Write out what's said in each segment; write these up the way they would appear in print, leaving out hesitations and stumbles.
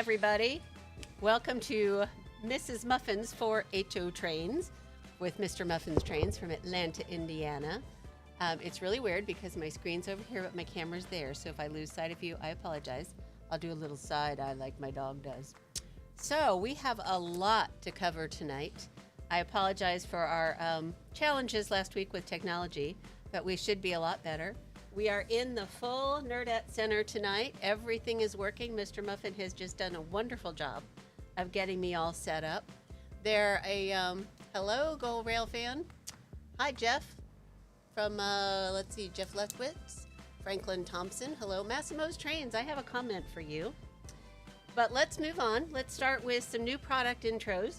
everybody. Welcome to Mrs. Muffin's 4HO Trains with Mr. Muffin's Trains from Atlanta, Indiana. It's really weird because my screen's over here, but my camera's there. So if I lose sight of you, I apologize. I'll do a little side eye like my dog does. So we have a lot to cover tonight. I apologize for our challenges last week with technology, but we should be a lot better. We are in the full Nerdette Center tonight. Everything is working. Mr. Muffin has just done a wonderful job of getting me all set up. They're a, hello, Go Rail fan. Hi, Jeff. From, let's see, Jeff Lefkowitz, Franklin Thompson. Hello, Massimo's Trains. I have a comment for you. But let's move on. Let's start with some new product intros.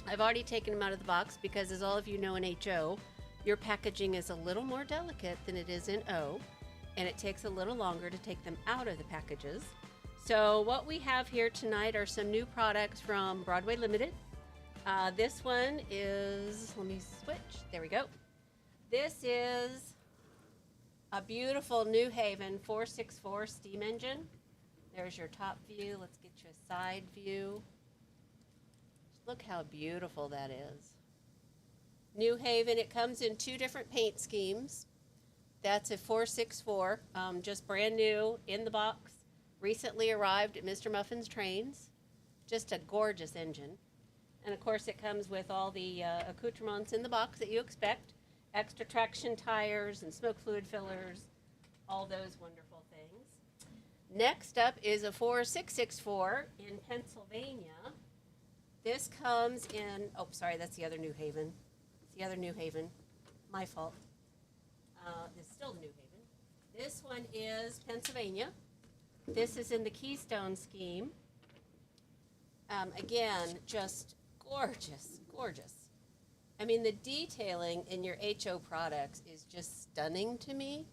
I've already taken them out of the box because, as all of you know, in HO, your packaging is a little more delicate than it is in O, and it takes a little longer to take them out of the packages. So what we have here tonight are some new products from Broadway Limited. This one is, let me switch, there we go. This is a beautiful New Haven 464 steam engine. There's your top view. Let's get you a side view. Look how beautiful that is. New Haven, it comes in two different paint schemes. That's a 464, just brand new in the box. Recently arrived at Mr. Muffin's Trains. Just a gorgeous engine. And of course it comes with all the accoutrements in the box that you expect. Extra traction tires and smoke fluid fillers, all those wonderful things. Next up is a 4664 in Pennsylvania. This comes in, oh sorry, that's the other New Haven. The other New Haven, my fault. It's still New Haven. This one is Pennsylvania. This is in the Keystone scheme. Again, just gorgeous, gorgeous. I mean, the detailing in your HO products is just stunning to me.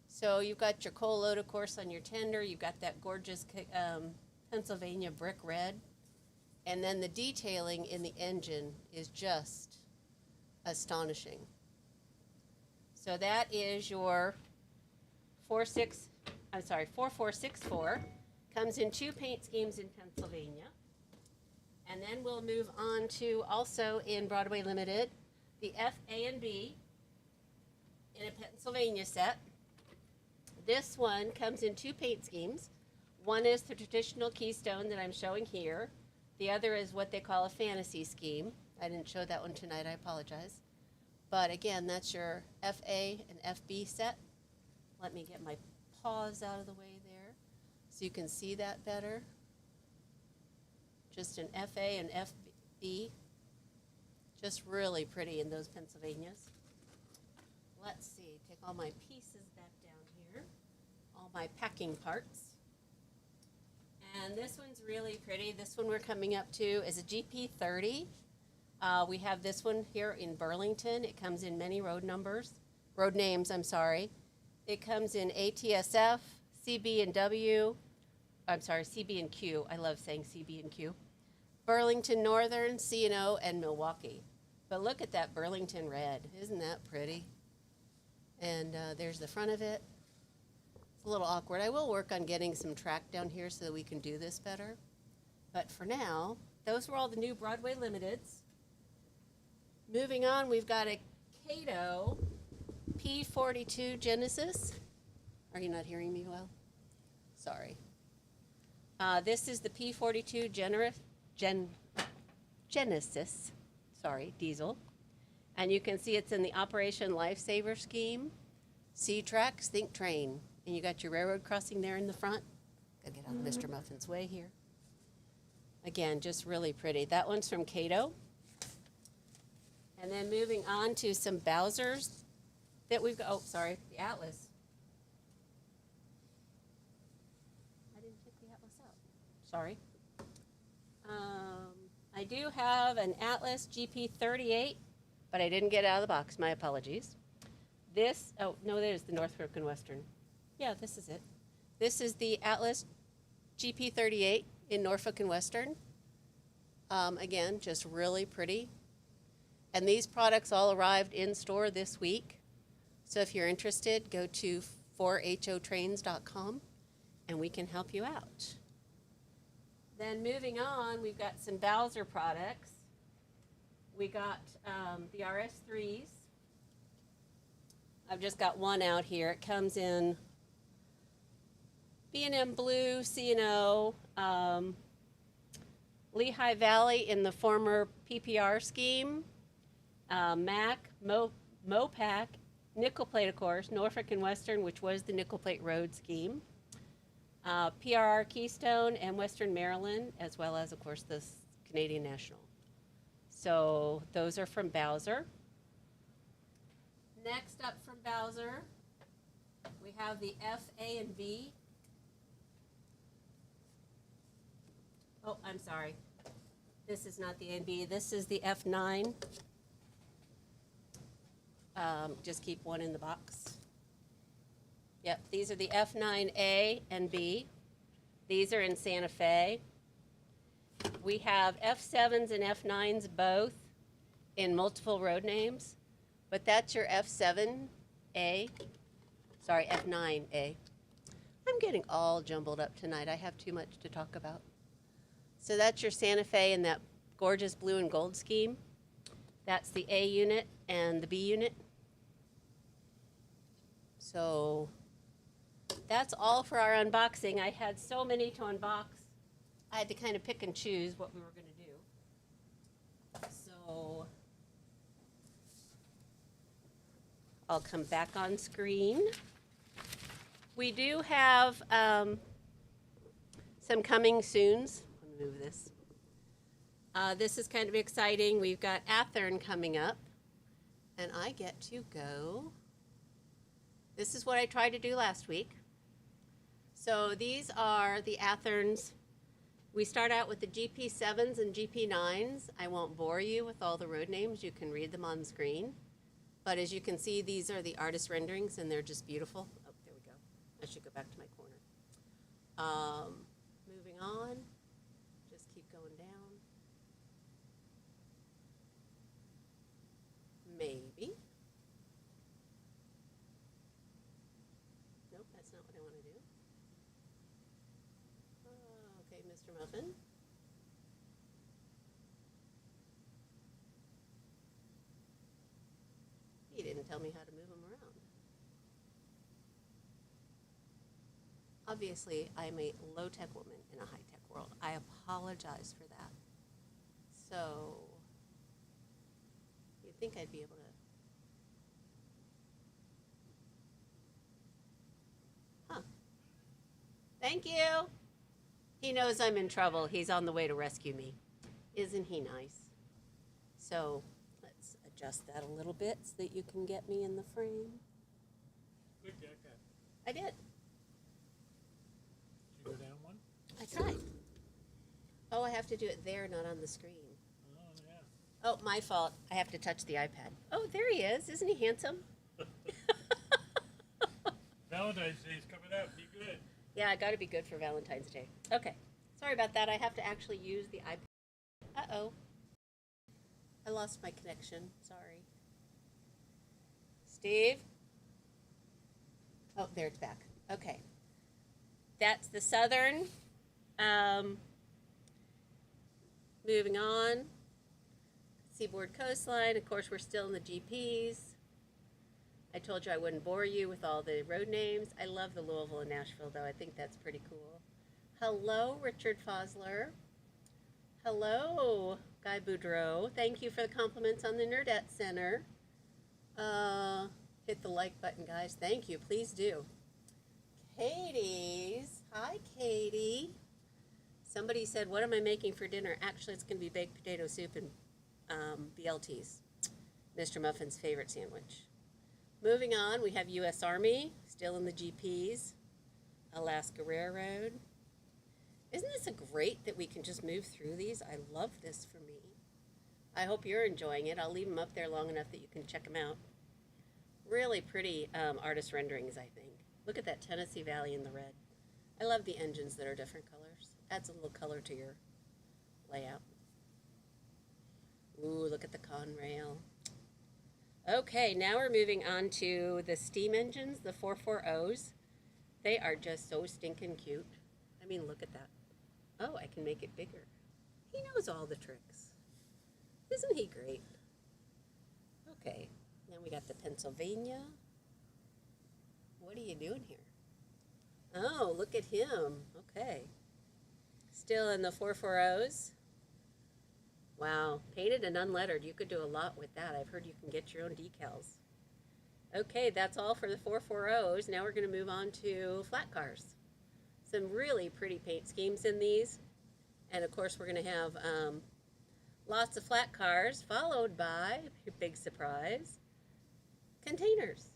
So you've got your coal load, of course, on your tender. You've got that gorgeous Pennsylvania brick red. And then the detailing in the engine is just astonishing. So that is your 4464. Comes in two paint schemes in Pennsylvania. And then we'll move on to also in Broadway Limited, the F, A, and B in a Pennsylvania set. This one comes in two paint schemes. One is the traditional Keystone that I'm showing here. The other is what they call a fantasy scheme. I didn't show that one tonight, I apologize. But again, that's your FA and FB set. Let me get my paws out of the way there so you can see that better. Just an FA and FB. Just really pretty in those Pennsylvanias. Let's see, take all my pieces back down here. All my packing parts. And this one's really pretty. This one we're coming up to is a GP30. We have this one here in Burlington. It comes in many road names, I'm sorry. It comes in ATSF, CB and W. I'm sorry, CB and Q. I love saying CB and Q. Burlington Northern, C&O, and Milwaukee. But look at that Burlington red. Isn't that pretty? And there's the front of it. It's a little awkward. I will work on getting some track down here so that we can do this better. But for now, those were all the new Broadway Limiteds. Moving on, we've got a Cato P42 Genesis. Are you not hearing me well? Sorry. This is the P42 Genesis, diesel. And you can see it's in the Operation Lifesaver scheme. See tracks, think train. And you got your railroad crossing there in the front. Gotta get out of Mr. Muffin's way here. Again, just really pretty. That one's from Cato. And then moving on to some Bowsers that we've got. Oh, sorry, the Atlas. I didn't take the Atlas out. Sorry. I do have an Atlas GP38, but I didn't get it out of the box. My apologies. This, oh, no, that is the Norfolk and Western. Yeah, this is it. This is the Atlas GP38 in Norfolk and Western. Again, just really pretty. And these products all arrived in store this week. So if you're interested, go to 4hotrains.com and we can help you out. Then moving on, we've got some Bowser products. We got the RS3s. I've just got one out here. It comes in B&M Blue, C&O, Lehigh Valley in the former PPR scheme, MAC, Mopac, Nickel Plate, of course, Norfolk and Western, which was the Nickel Plate Road scheme, PRR Keystone and Western Maryland, as well as, of course, the Canadian National. So those are from Bowser. Next up from Bowser, we have the F, A, and B. Oh, I'm sorry. This is not the A and B. This is the F9. Just keep one in the box. Yep, these are the F9A and B. These are in Santa Fe. We have F7s and F9s both in multiple road names, but that's your F7A. Sorry, F9A. I'm getting all jumbled up tonight. I have too much to talk about. So that's your Santa Fe in that gorgeous blue and gold scheme. That's the A unit and the B unit. So that's all for our unboxing. I had so many to unbox. I had to kind of pick and choose what we were going to do. So I'll come back on screen. We do have some coming soons. Let me move this. This is kind of exciting. We've got Athern coming up, and I get to go. This is what I tried to do last week. So these are the Atherns. We start out with the GP7s and GP9s. I won't bore you with all the road names. You can read them on screen. But as you can see, these are the artist renderings, and they're just beautiful. Oh, there we go. I should go back to my corner. Moving on. Just keep going down. Maybe. Nope, that's not what I want to do. Okay, MrMuffin. He didn't tell me how to move him around. Obviously, I'm a low-tech woman in a high-tech world. I apologize for that. So, you'd think I'd be able to. Huh. Thank you. He knows I'm in trouble. He's on the way to rescue me. Isn't he nice? So, let's adjust that a little bit so that you can get me in the frame. Good haircut. I did. Did you go down one? I tried. Oh, I have to do it there, not on the screen. Oh, yeah. Oh, my fault. I have to touch the iPad. Oh, there he is. Isn't he handsome? Valentine's Day is coming up. Be good. Yeah, I got to be good for Valentine's Day. Okay. Sorry about that. I have to actually use the iPad. Uh-oh. I lost my connection. Sorry. Steve? Oh, there it's back. Okay. That's the Southern. Moving on. Seaboard Coastline. Of course, we're still in the GPs. I told you I wouldn't bore you with all the road names. I love the Louisville and Nashville, though. I think that's pretty cool. Hello, Richard Fosler. Hello, Guy Boudreau. Thank you for the compliments on the Nerdette Center. Hit the like button, guys. Thank you. Please do. Katie's. Hi, Katie. Somebody said, what am I making for dinner? Actually, it's going to be baked potato soup and BLTs. MrMuffin's favorite sandwich. Moving on, we have U.S. Army, still in the GPs. Alaska Railroad. Isn't this great that we can just move through these? I love this for me. I hope you're enjoying it. I'll leave them up there long enough that you can check them out. Really pretty artist renderings, I think. Look at that Tennessee Valley in the red. I love the engines that are different colors. Adds a little color to your layout. Ooh, look at the Conrail. Okay, now we're moving on to the steam engines, the 440s. They are just so stinking cute. I mean, look at that. Oh, I can make it bigger. He knows all the tricks. Isn't he great? Okay, then we got the Pennsylvania. What are you doing here? Oh, look at him. Okay. Still in the 440s. Wow, painted and unlettered. You could do a lot with that. I've heard you can get your own decals. Okay, that's all for the 440s. Now we're going to move on to flat cars. Some really pretty paint schemes in these. And of course, we're going to have lots of flat cars, followed by, big surprise, containers.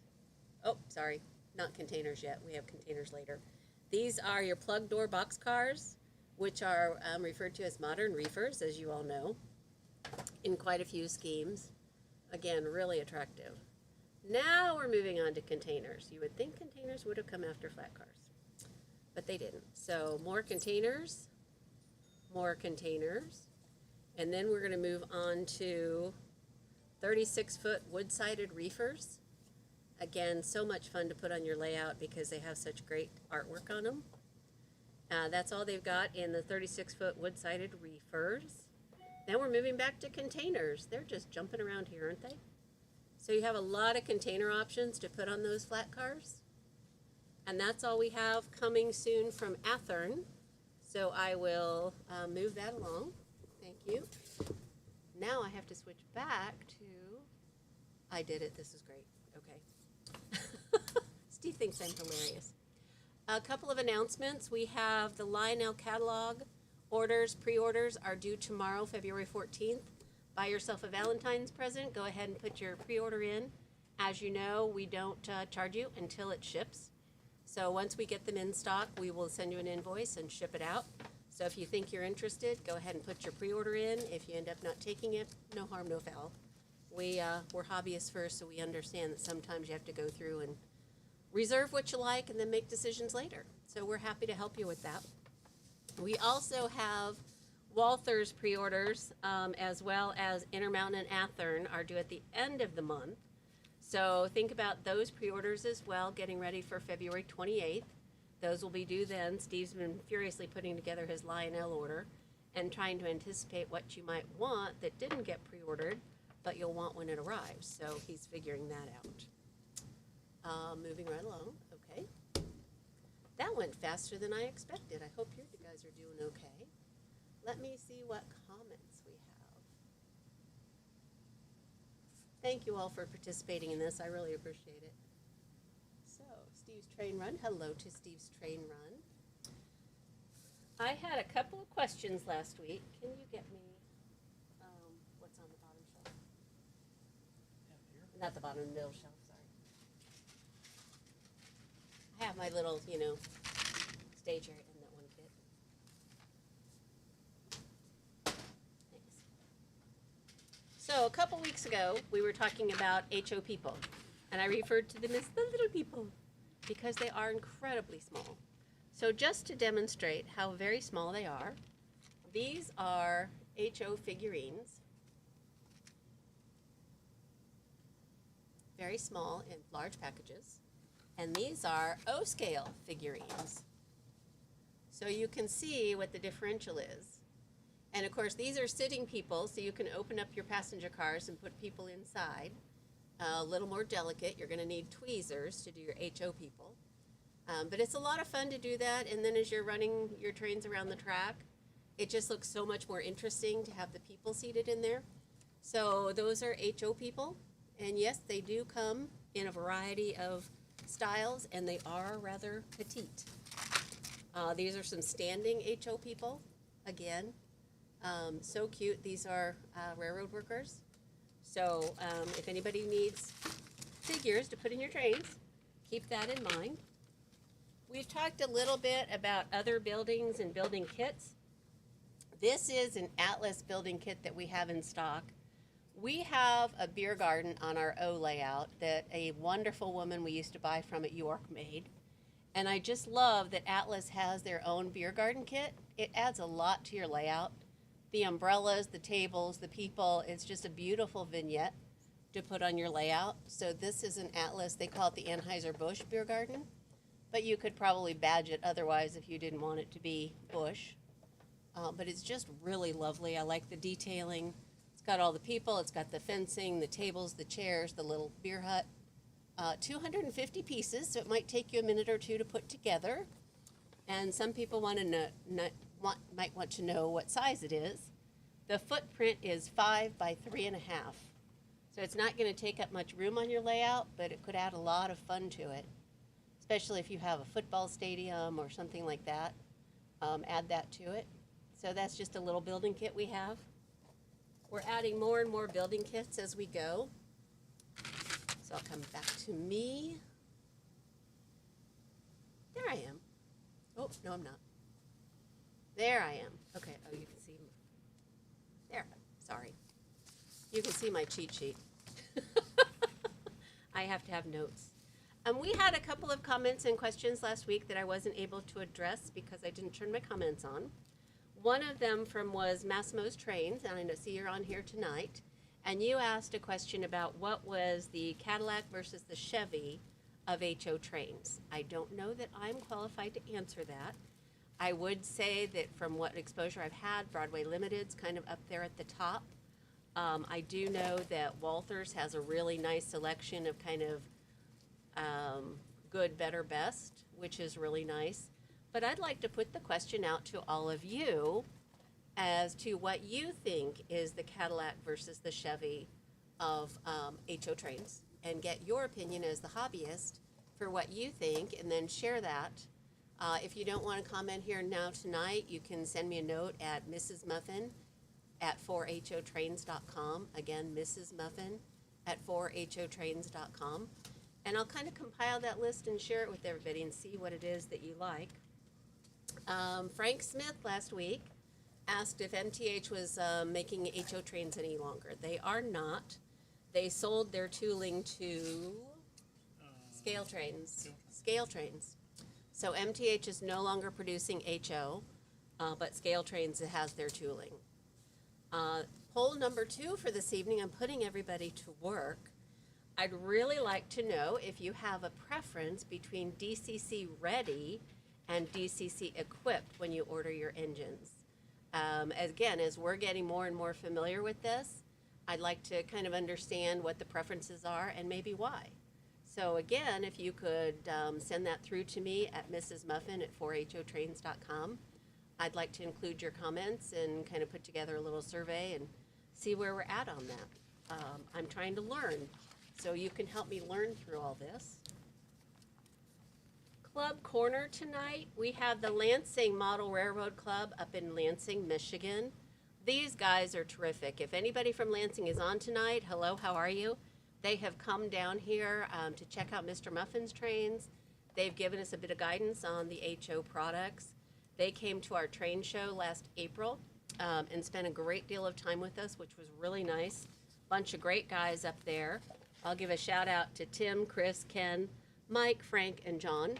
Oh, sorry, not containers yet. We have containers later. These are your plug door box cars, which are referred to as modern reefers, as you all know, in quite a few schemes. Again, really attractive. Now we're moving on to containers. You would think containers would have come after flat cars, but they didn't. So more containers, and then we're going to move on to 36-foot wood-sided reefers. Again, so much fun to put on your layout because they have such great artwork on them. That's all they've got in the 36-foot wood-sided reefers. Now we're moving back to containers. They're just jumping around here, aren't they? So you have a lot of container options to put on those flat cars. And that's all we have coming soon from Athern. So I will move that along. Thank you. Now I have to switch back to, I did it, this is great, okay. Steve thinks I'm hilarious. A couple of announcements. We have the Lionel catalog orders, pre-orders are due tomorrow, February 14th. Buy yourself a Valentine's present, go ahead and put your pre-order in. As you know, we don't charge you until it ships. So once we get them in stock, we will send you an invoice and ship it out. So if you think you're interested, go ahead and put your pre-order in. If you end up not taking it, no harm, no foul. We're hobbyists first, so we understand that sometimes you have to go through and reserve what you like and then make decisions later. So we're happy to help you with that. We also have Walther's pre-orders, as well as Intermountain and Athern are due at the end of the month. So think about those pre-orders as well, getting ready for February 28th. Those will be due then. Steve's been furiously putting together his Lionel order and trying to anticipate what you might want that didn't get pre-ordered, but you'll want when it arrives. So he's figuring that out. Moving right along, okay. That went faster than I expected. I hope you guys are doing okay. Let me see what comments we have. Thank you all for participating in this. I really appreciate it. So, Steve's Train Run. Hello to Steve's Train Run. I had a couple of questions last week. Can you get me what's on the bottom shelf? Not the bottom, the middle shelf, sorry. I have my little, stage area in that one kit. Thanks. So a couple weeks ago, we were talking about HO people, and I referred to them as the little people because they are incredibly small. So just to demonstrate how very small they are, these are HO figurines. Very small in large packages. And these are O-scale figurines. So you can see what the differential is. And of course, these are sitting people, so you can open up your passenger cars and put people inside. A little more delicate. You're going to need tweezers to do your HO people. But it's a lot of fun to do that. And then as you're running your trains around the track, it just looks so much more interesting to have the people seated in there. So those are HO people. And yes, they do come in a variety of styles, and they are rather petite. These are some standing HO people. Again, so cute. These are railroad workers. So if anybody needs figures to put in your trains, keep that in mind. We've talked a little bit about other buildings and building kits. This is an Atlas building kit that we have in stock. We have a beer garden on our O layout that a wonderful woman we used to buy from at York made. And I just love that Atlas has their own beer garden kit. It adds a lot to your layout. The umbrellas, the tables, the people, it's just a beautiful vignette to put on your layout. So this is an Atlas, they call it the Anheuser-Busch beer garden, but you could probably badge it otherwise if you didn't want it to be Busch. but it's just really lovely. I like the detailing. It's got all the people, it's got the fencing, the tables, the chairs, the little beer hut. 250 pieces, so it might take you a minute or two to put together. And some people might want to know what size it is. The footprint is 5 by 3.5. So it's not going to take up much room on your layout, but it could add a lot of fun to it, especially if you have a football stadium or something like that. Add that to it. So that's just a little building kit we have. We're adding more and more building kits as we go. So I'll come back to me. There I am. Oh, no, I'm not. There I am. Okay, oh, you can see me. There, sorry. You can see my cheat sheet. I have to have notes. We had a couple of comments and questions last week that I wasn't able to address because I didn't turn my comments on. One of them was Massimo's Trains, and I see you're on here tonight. And you asked a question about what was the Cadillac versus the Chevy of HO Trains. I don't know that I'm qualified to answer that. I would say that from what exposure I've had, Broadway Limited's kind of up there at the top. I do know that Walther's has a really nice selection of kind of good, better, best, which is really nice. But I'd like to put the question out to all of you as to what you think is the Cadillac versus the Chevy of HO Trains, and get your opinion as the hobbyist for what you think, and then share that. If you don't want to comment here now tonight, you can send me a note at MrsMuffin at 4hotrains.com. Again, MrsMuffin at 4hotrains.com. And I'll kind of compile that list and share it with everybody and see what it is that you like. Frank Smith last week asked if MTH was making HO Trains any longer. They are not. They sold their tooling to Scale Trains. Scale Trains. So MTH is no longer producing HO, but Scale Trains has their tooling. Poll number 2 for this evening, I'm putting everybody to work. I'd really like to know if you have a preference between DCC ready and DCC equipped when you order your engines. Again, as we're getting more and more familiar with this, I'd like to kind of understand what the preferences are and maybe why. So again, if you could send that through to me at MrsMuffin at 4hotrains.com. I'd like to include your comments and kind of put together a little survey and see where we're at on that. I'm trying to learn, so you can help me learn through all this. Club Corner tonight, we have the Lansing Model Railroad Club up in Lansing, Michigan. These guys are terrific. If anybody from Lansing is on tonight, hello, how are you? They have come down here to check out MrMuffin's trains. They've given us a bit of guidance on the HO products. They came to our train show last April and spent a great deal of time with us, which was really nice. Bunch of great guys up there. I'll give a shout out to Tim, Chris, Ken, Mike, Frank, and John.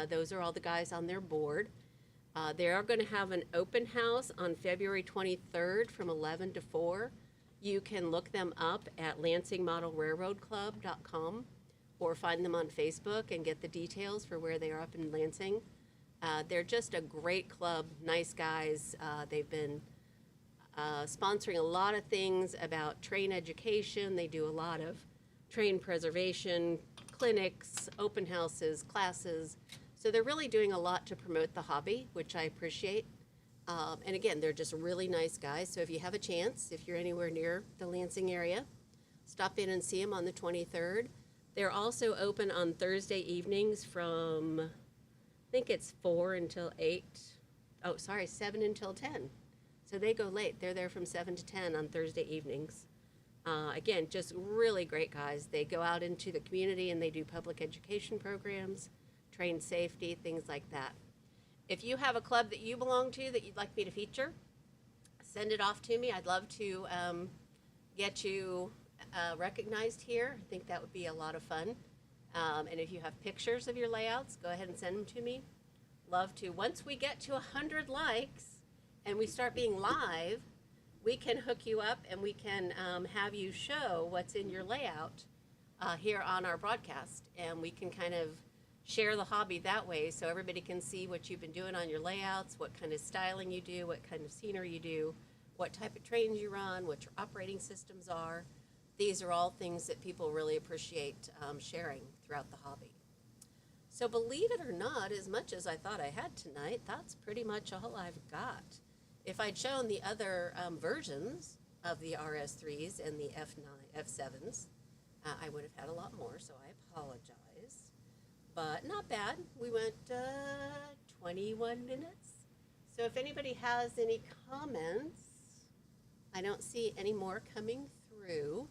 Those are all the guys on their board. They are going to have an open house on February 23rd from 11 to 4. You can look them up at lansingmodelrailroadclub.com or find them on Facebook and get the details for where they are up in Lansing. They're just a great club, nice guys. They've been sponsoring a lot of things about train education. They do a lot of train preservation, clinics, open houses, classes. So they're really doing a lot to promote the hobby, which I appreciate. And again, they're just really nice guys. So if you have a chance, if you're anywhere near the Lansing area, stop in and see them on the 23rd. They're also open on Thursday evenings from, I think it's 4 until 8. Oh, sorry, 7 until 10. So they go late. They're there from 7 to 10 on Thursday evenings. Again, just really great guys. They go out into the community and they do public education programs, train safety, things like that. If you have a club that you belong to that you'd like me to feature, send it off to me. I'd love to get you recognized here. I think that would be a lot of fun. And if you have pictures of your layouts, go ahead and send them to me. Love to. Once we get to 100 likes and we start being live, we can hook you up and we can have you show what's in your layout here on our broadcast. And we can kind of share the hobby that way so everybody can see what you've been doing on your layouts, what kind of styling you do, what kind of scenery you do, what type of trains you run, what your operating systems are. These are all things that people really appreciate sharing throughout the hobby. So believe it or not, as much as I thought I had tonight, that's pretty much all I've got. If I'd shown the other versions of the RS3s and the F7s, I would have had a lot more, so I apologize. But not bad. We went 21 minutes. So if anybody has any comments, I don't see any more coming through.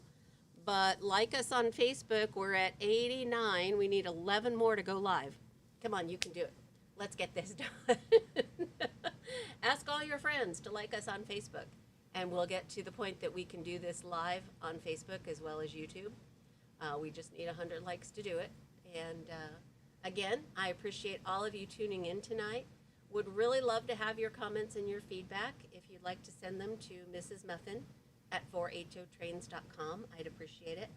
But like us on Facebook, we're at 89. We need 11 more to go live. Come on, you can do it. Let's get this done. Ask all your friends to like us on Facebook, and we'll get to the point that we can do this live on Facebook as well as YouTube. We just need 100 likes to do it. And again, I appreciate all of you tuning in tonight. Would really love to have your comments and your feedback. If you'd like to send them to MrsMuffin at 4hotrains.com, I'd appreciate it.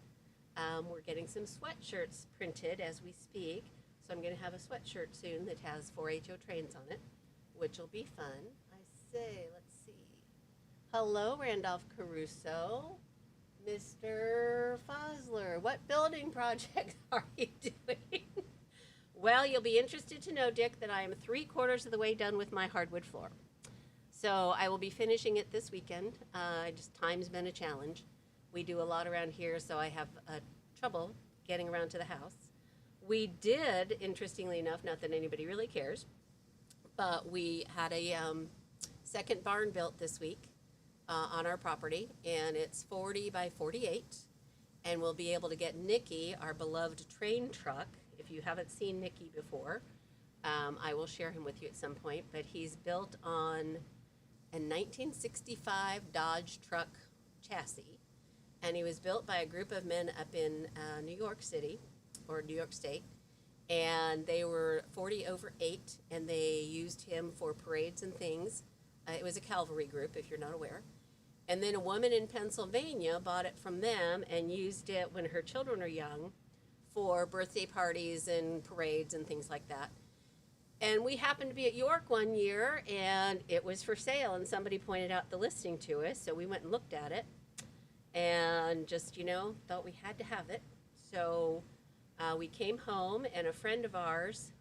We're getting some sweatshirts printed as we speak, so I'm going to have a sweatshirt soon that has 4HO Trains on it, which will be fun. Let's see. Hello, Randolph Caruso. Mr. Fosler, what building project are you doing? Well, you'll be interested to know, Dick, that I am 3/4 of the way done with my hardwood floor. So I will be finishing it this weekend. Just time's been a challenge. We do a lot around here, so I have trouble getting around to the house. We did, interestingly enough, not that anybody really cares, but we had a second barn built this week on our property, and it's 40 by 48, and we'll be able to get Nikki, our beloved train truck. If you haven't seen Nikki before, I will share him with you at some point, but he's built on a 1965 Dodge truck chassis, and he was built by a group of men up in New York City, or New York State, and they were 40 over 8, and they used him for parades and things. It was a cavalry group, if you're not aware. And then a woman in Pennsylvania bought it from them and used it when her children were young for birthday parties and parades and things like that. And we happened to be at York one year, and it was for sale, and somebody pointed out the listing to us, so we went and looked at it, and just, thought we had to have it. So we came home, and a friend of ours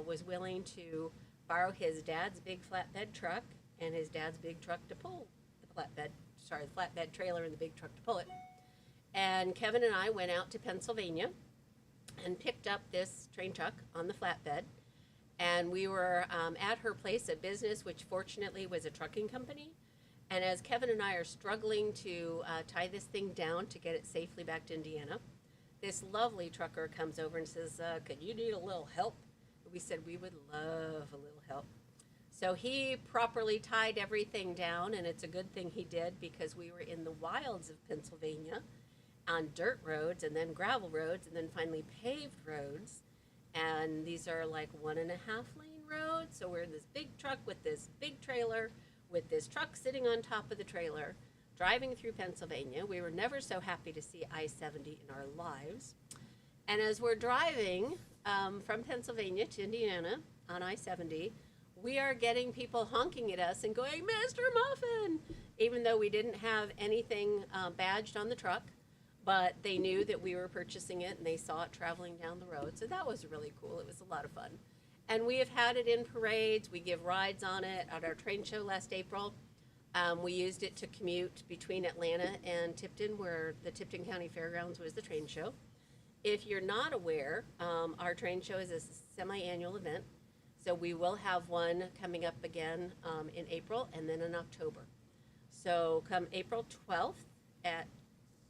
was willing to borrow his dad's big flatbed truck and his dad's big truck to pull the flatbed trailer and the big truck to pull it. And Kevin and I went out to Pennsylvania and picked up this train truck on the flatbed. And we were at her place of business, which fortunately was a trucking company. And as Kevin and I are struggling to tie this thing down to get it safely back to Indiana, this lovely trucker comes over and says, could you need a little help? We said we would love a little help. So he properly tied everything down, and it's a good thing he did, because we were in the wilds of Pennsylvania on dirt roads and then gravel roads and then finally paved roads. And these are like 1.5 lane roads. So we're in this big truck with this big trailer, with this truck sitting on top of the trailer, driving through Pennsylvania. We were never so happy to see I-70 in our lives. And as we're driving from Pennsylvania to Indiana on I-70, we are getting people honking at us and going, Mr. Muffin, even though we didn't have anything badged on the truck, but they knew that we were purchasing it and they saw it traveling down the road. So that was really cool. It was a lot of fun. And we have had it in parades. We give rides on it at our train show last April. We used it to commute between Atlanta and Tipton, where the Tipton County Fairgrounds was the train show. If you're not aware, our train show is a semi-annual event. So we will have one coming up again in April and then in October. So come April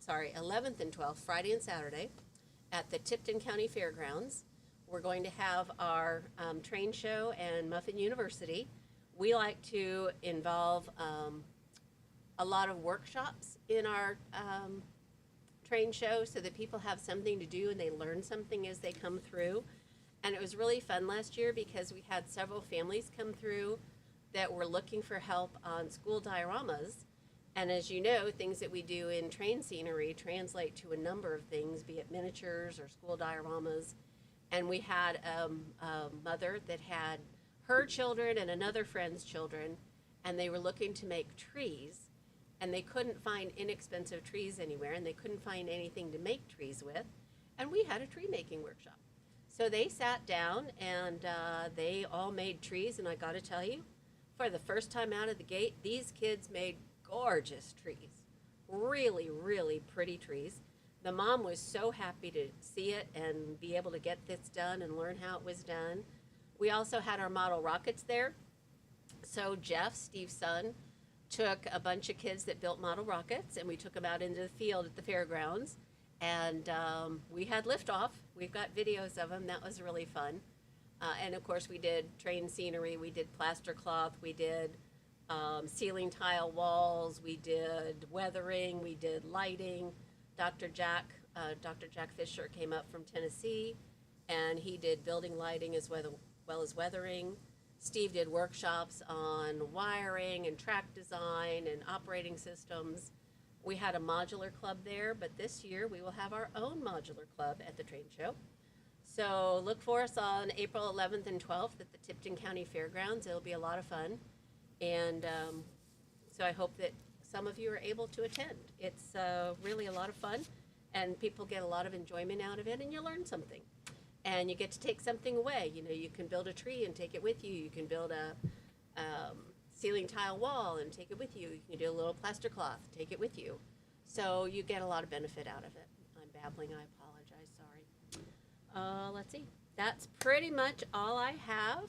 11th and 12th, Friday and Saturday, at the Tipton County Fairgrounds, we're going to have our train show and Muffin University. We like to involve a lot of workshops in our train show so that people have something to do and they learn something as they come through. And it was really fun last year because we had several families come through that were looking for help on school dioramas. And as you know, things that we do in train scenery translate to a number of things, be it miniatures or school dioramas. And we had a mother that had her children and another friend's children, and they were looking to make trees, and they couldn't find inexpensive trees anywhere, and they couldn't find anything to make trees with, and we had a tree making workshop. So they sat down and they all made trees, and I got to tell you, for the first time out of the gate, these kids made gorgeous trees, really, really pretty trees. The mom was so happy to see it and be able to get this done and learn how it was done. We also had our model rockets there. So Jeff, Steve's son, took a bunch of kids that built model rockets, and we took them out into the field at the fairgrounds, and we had liftoff. We've got videos of them. That was really fun. And of course, we did train scenery. We did plaster cloth. We did ceiling tile walls. We did weathering. We did lighting. Dr. Jack Fisher came up from Tennessee, and he did building lighting as well as weathering. Steve did workshops on wiring and track design and operating systems. We had a modular club there, but this year we will have our own modular club at the train show. So look for us on April 11th and 12th at the Tipton County Fairgrounds. It'll be a lot of fun. And so I hope that some of you are able to attend. It's really a lot of fun, and people get a lot of enjoyment out of it, and you learn something. And you get to take something away. You know, you can build a tree and take it with you. You can build a ceiling tile wall and take it with you. You can do a little plaster cloth, take it with you. So you get a lot of benefit out of it. I'm babbling, I apologize, sorry. Let's see. That's pretty much all I have.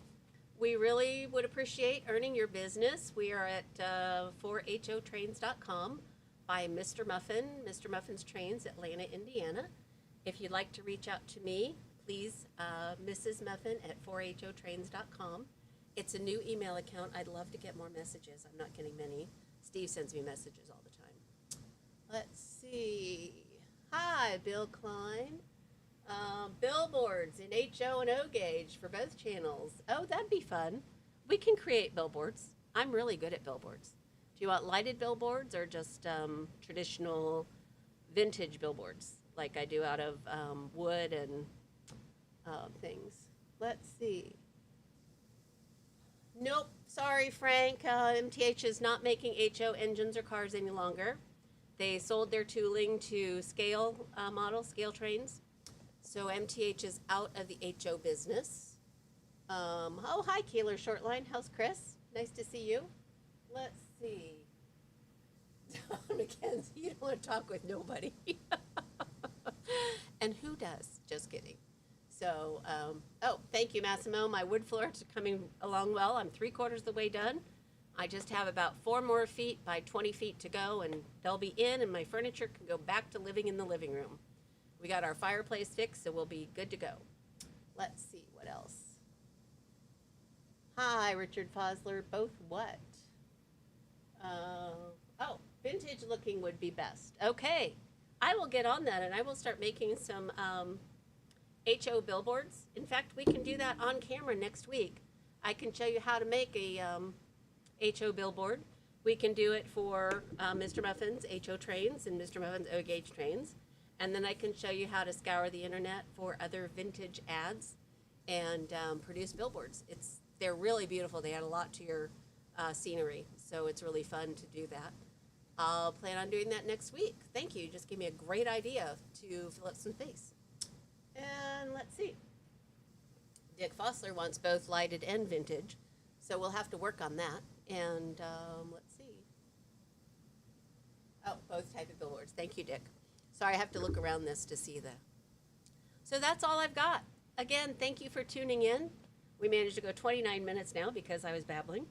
We really would appreciate earning your business. We are at 4hotrains.com by Mr. Muffin, Mr. Muffin's Trains, Atlanta, Indiana. If you'd like to reach out to me, please, Mrs. Muffin at 4hotrains.com. It's a new email account. I'd love to get more messages. I'm not getting many. Steve sends me messages all the time. Let's see. Hi, Bill Klein. Billboards in HO and O gauge for both channels. Oh, that'd be fun. We can create billboards. I'm really good at billboards. Do you want lighted billboards or just traditional vintage billboards like I do out of wood and things? Let's see. Nope, sorry, Frank. MTH is not making HO engines or cars any longer. They sold their tooling to scale trains. So MTH is out of the HO business. Oh, hi, Keeler Shortline. How's Chris? Nice to see you. Let's see. Don McKenzie, you don't want to talk with nobody. And who does? Just kidding. So, oh, thank you, Massimo. My wood floors are coming along well. I'm 3/4 of the way done. I just have about 4 more feet by 20 feet to go, and they'll be in, and my furniture can go back to living in the living room. We got our fireplace fixed, so we'll be good to go. Let's see, what else? Hi, Richard Fosler. Both what? Oh, vintage looking would be best. Okay, I will get on that, and I will start making some HO billboards. In fact, we can do that on camera next week. I can show you how to make a HO billboard. We can do it for Mr. Muffin's HO trains and Mr. Muffin's O gauge trains. And then I can show you how to scour the internet for other vintage ads and produce billboards. They're really beautiful. They add a lot to your scenery, so it's really fun to do that. I'll plan on doing that next week. Thank you. You just gave me a great idea to fill up some space. And let's see. Dick Fossler wants both lighted and vintage, so we'll have to work on that. And let's see. Oh, both type of billboards. Thank you, Dick. Sorry, I have to look around this to see that. So that's all I've got. Again, thank you for tuning in. We managed to go 29 minutes now because I was babbling.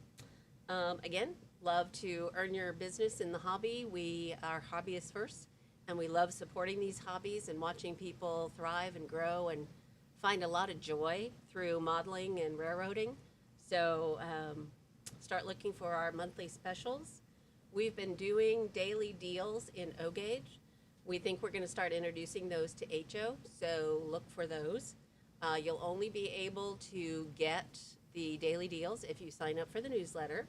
Again, love to earn your business in the hobby. We are hobbyists first, and we love supporting these hobbies and watching people thrive and grow and find a lot of joy through modeling and railroading. So start looking for our monthly specials. We've been doing daily deals in O gauge. We think we're going to start introducing those to HO, so look for those. You'll only be able to get the daily deals if you sign up for the newsletter.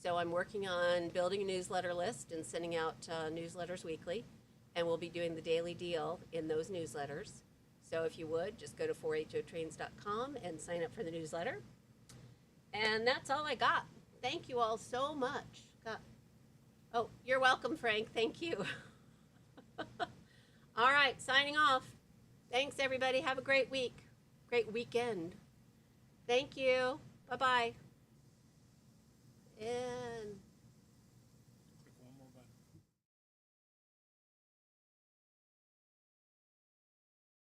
So I'm working on building a newsletter list and sending out newsletters weekly, and we'll be doing the daily deal in those newsletters. So if you would, just go to 4hotrains.com and sign up for the newsletter. And that's all I got. Thank you all so much. Oh, you're welcome, Frank. Thank you. All right, signing off. Thanks, everybody. Have a great week. Great weekend. Thank you. Bye-bye.